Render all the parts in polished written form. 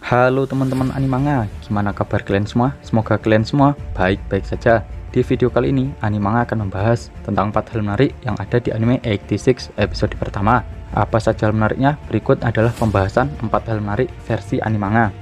Halo teman-teman Animanga, gimana kabar kalian semua? Semoga kalian semua baik-baik saja. Di video kali ini, Animanga akan membahas tentang 4 hal menarik yang ada di anime 86 episode pertama. Apa saja hal menariknya? Berikut adalah pembahasan 4 hal menarik versi Animanga.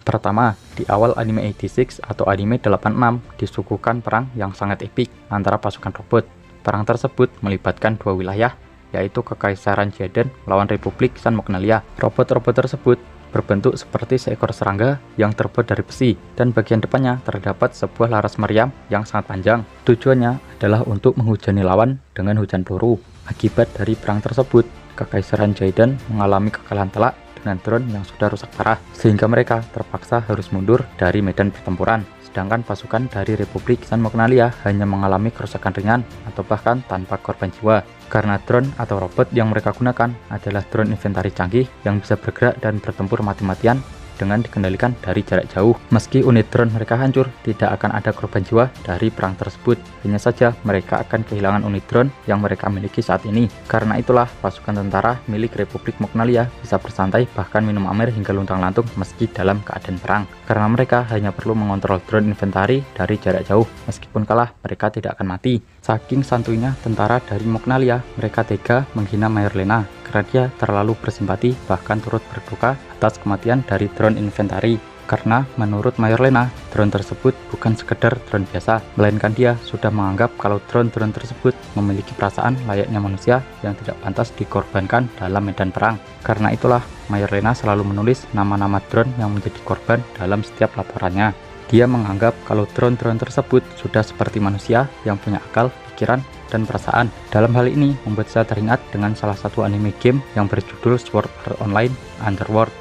Pertama, di awal anime 86 atau anime 86 disuguhkan perang yang sangat epik antara pasukan robot. Perang tersebut melibatkan dua wilayah, yaitu Kekaisaran Jaden melawan Republik San Magnalia. Robot-robot tersebut berbentuk seperti seekor serangga yang terbuat dari besi, dan bagian depannya terdapat sebuah laras meriam yang sangat panjang. Tujuannya adalah untuk menghujani lawan dengan hujan peluru. Akibat dari perang tersebut, Kekaisaran Jaden mengalami kekalahan telak dengan drone yang sudah rusak parah, sehingga mereka terpaksa harus mundur dari medan pertempuran. Sedangkan pasukan dari Republik San Magnalia hanya mengalami kerusakan ringan atau bahkan tanpa korban jiwa, karena drone atau robot yang mereka gunakan adalah drone inventari canggih yang bisa bergerak dan bertempur mati-matian dengan dikendalikan dari jarak jauh. Meski unit drone mereka hancur, tidak akan ada korban jiwa dari perang tersebut. Hanya saja mereka akan kehilangan unit drone yang mereka miliki saat ini. Karena itulah pasukan tentara milik Republik Magnalia bisa bersantai bahkan minum amer hingga luntang-lantung meski dalam keadaan perang. Karena mereka hanya perlu mengontrol drone inventari dari jarak jauh. Meskipun kalah, mereka tidak akan mati. Saking santuinya tentara dari Magnalia, mereka tega menghina Mayor Lena karena dia terlalu bersimpati bahkan turut berduka atas kematian dari drone inventari. Karena menurut Mayor Lena, drone tersebut bukan sekedar drone biasa, melainkan dia sudah menganggap kalau drone-drone tersebut memiliki perasaan layaknya manusia yang tidak pantas dikorbankan dalam medan perang. Karena itulah Mayor Lena selalu menulis nama-nama drone yang menjadi korban dalam setiap laporannya. Dia menganggap kalau drone-drone tersebut sudah seperti manusia yang punya akal, pikiran, dan perasaan. Dalam hal ini membuat saya teringat dengan salah satu anime game yang berjudul Sword Art Online Underworld,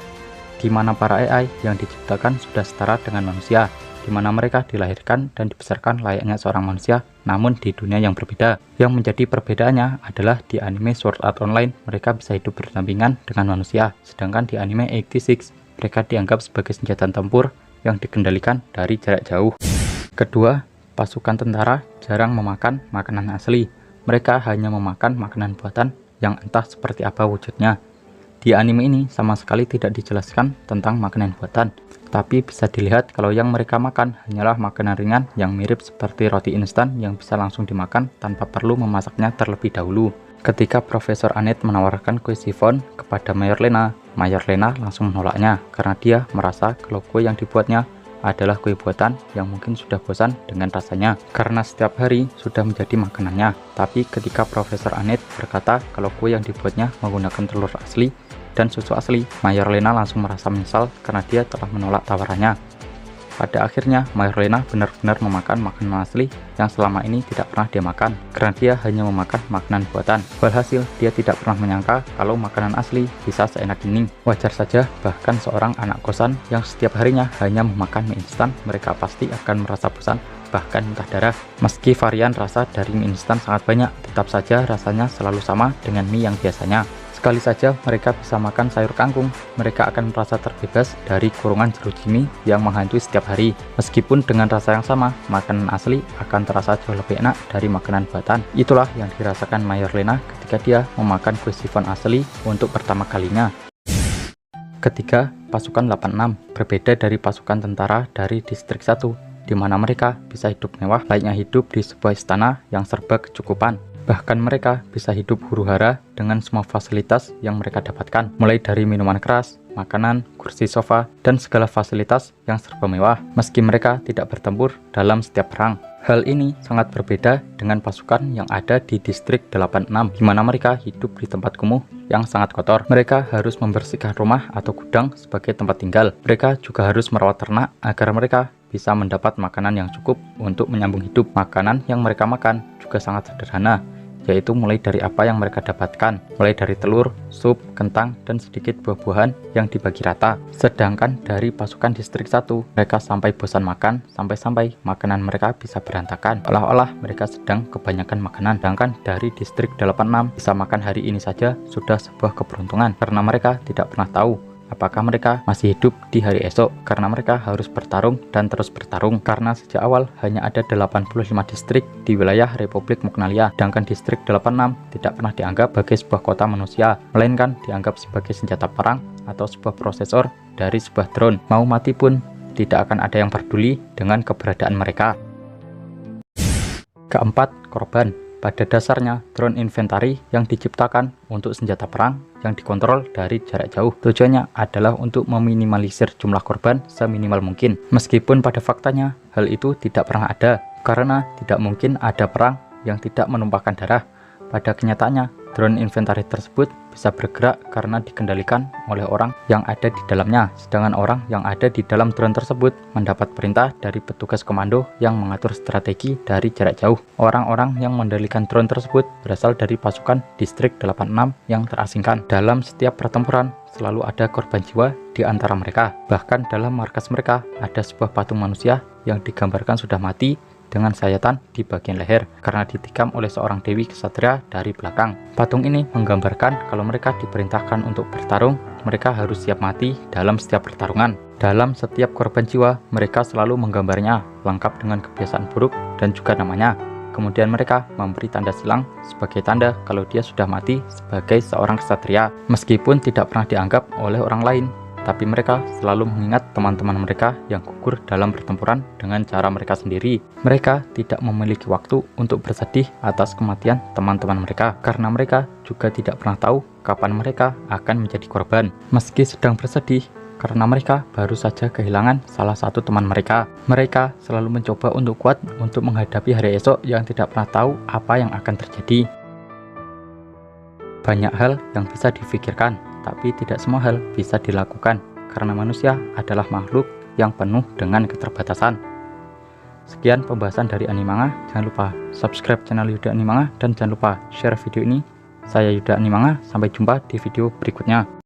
di mana para AI yang diciptakan sudah setara dengan manusia, di mana mereka dilahirkan dan dibesarkan layaknya seorang manusia, namun di dunia yang berbeda. Yang menjadi perbedaannya adalah di anime Sword Art Online mereka bisa hidup berdampingan dengan manusia, sedangkan di anime 86 mereka dianggap sebagai senjata tempur yang dikendalikan dari jarak jauh. Kedua, pasukan tentara jarang memakan makanan asli. Mereka hanya memakan makanan buatan yang entah seperti apa wujudnya. Di anime ini sama sekali tidak dijelaskan tentang makanan buatan, tapi bisa dilihat kalau yang mereka makan hanyalah makanan ringan yang mirip seperti roti instan yang bisa langsung dimakan tanpa perlu memasaknya terlebih dahulu. Ketika Profesor Annette menawarkan kue sifon kepada Mayor Lena langsung menolaknya karena dia merasa kalau kue yang dibuatnya adalah kue buatan yang mungkin sudah bosan dengan rasanya karena setiap hari sudah menjadi makanannya. Tapi ketika Profesor Annette berkata kalau kue yang dibuatnya menggunakan telur asli dan susu asli, Mayor Lena langsung merasa menyesal karena dia telah menolak tawarannya. Pada akhirnya, Mayor Lena benar-benar memakan makanan asli yang selama ini tidak pernah dia makan, karena dia hanya memakan makanan buatan. Walhasil, dia tidak pernah menyangka kalau makanan asli bisa seenak ini. Wajar saja, bahkan seorang anak kosan yang setiap harinya hanya memakan mie instan, mereka pasti akan merasa bosan, bahkan muntah darah. Meski varian rasa dari mie instan sangat banyak, tetap saja rasanya selalu sama dengan mie yang biasanya. Sekali saja mereka bisa makan sayur kangkung, mereka akan merasa terbebas dari kurungan jeruji mie yang menghantui setiap hari. Meskipun dengan rasa yang sama, makanan asli akan terasa jauh lebih enak dari makanan buatan. Itulah yang dirasakan Mayor Lena ketika dia memakan kue sifon asli untuk pertama kalinya. Ketiga, pasukan 86 berbeda dari pasukan tentara dari distrik 1, di mana mereka bisa hidup mewah layaknya hidup di sebuah istana yang serba kecukupan. Bahkan mereka bisa hidup huru-hara dengan semua fasilitas yang mereka dapatkan, mulai dari minuman keras, makanan, kursi sofa, dan segala fasilitas yang serba mewah, meski mereka tidak bertempur dalam setiap perang. Hal ini sangat berbeda dengan pasukan yang ada di distrik 86, di mana mereka hidup di tempat kumuh yang sangat kotor. Mereka harus membersihkan rumah atau gudang sebagai tempat tinggal. Mereka juga harus merawat ternak agar mereka bisa mendapat makanan yang cukup untuk menyambung hidup. Makanan yang mereka makan juga sangat sederhana, yaitu mulai dari apa yang mereka dapatkan, mulai dari telur, sup, kentang, dan sedikit buah-buahan yang dibagi rata. Sedangkan dari pasukan distrik 1, mereka sampai bosan makan, sampai-sampai makanan mereka bisa berantakan, seolah-olah mereka sedang kebanyakan makanan. Sedangkan dari distrik 86 bisa makan hari ini saja sudah sebuah keberuntungan, karena mereka tidak pernah tahu apakah mereka masih hidup di hari esok, karena mereka harus bertarung dan terus bertarung, karena sejak awal hanya ada 85 distrik di wilayah Republik Moknalia, sedangkan distrik 86 tidak pernah dianggap sebagai sebuah kota manusia, melainkan dianggap sebagai senjata perang atau sebuah prosesor dari sebuah drone. Mau mati pun tidak akan ada yang peduli dengan keberadaan mereka. Keempat, korban. Pada dasarnya, drone inventari yang diciptakan untuk senjata perang yang dikontrol dari jarak jauh. Tujuannya adalah untuk meminimalisir jumlah korban seminimal mungkin. Meskipun pada faktanya, hal itu tidak pernah ada, karena tidak mungkin ada perang yang tidak menumpahkan darah. Pada kenyataannya, drone inventari tersebut bisa bergerak karena dikendalikan oleh orang yang ada di dalamnya, sedangkan orang yang ada di dalam drone tersebut mendapat perintah dari petugas komando yang mengatur strategi dari jarak jauh. Orang-orang yang mengendalikan drone tersebut berasal dari pasukan distrik 86 yang terasingkan. Dalam setiap pertempuran, selalu ada korban jiwa di antara mereka. Bahkan dalam markas mereka ada sebuah patung manusia yang digambarkan sudah mati dengan sayatan di bagian leher karena ditikam oleh seorang dewi kesatria dari belakang. Patung ini menggambarkan kalau mereka diperintahkan untuk bertarung, mereka harus siap mati dalam setiap pertarungan. Dalam setiap korban jiwa, mereka selalu menggambarnya lengkap dengan kebiasaan buruk dan juga namanya. Kemudian mereka memberi tanda silang sebagai tanda kalau dia sudah mati sebagai seorang kesatria, meskipun tidak pernah dianggap oleh orang lain. Tapi mereka selalu mengingat teman-teman mereka yang gugur dalam pertempuran dengan cara mereka sendiri. Mereka tidak memiliki waktu untuk bersedih atas kematian teman-teman mereka, karena mereka juga tidak pernah tahu kapan mereka akan menjadi korban. Meski sedang bersedih, karena mereka baru saja kehilangan salah satu teman mereka. Mereka selalu mencoba untuk kuat untuk menghadapi hari esok yang tidak pernah tahu apa yang akan terjadi. Banyak hal yang bisa difikirkan, tapi tidak semua hal bisa dilakukan karena manusia adalah makhluk yang penuh dengan keterbatasan. Sekian pembahasan dari Animanga. Jangan lupa subscribe channel Yuda Animanga dan jangan lupa share video ini. Saya Yuda Animanga, sampai jumpa di video berikutnya.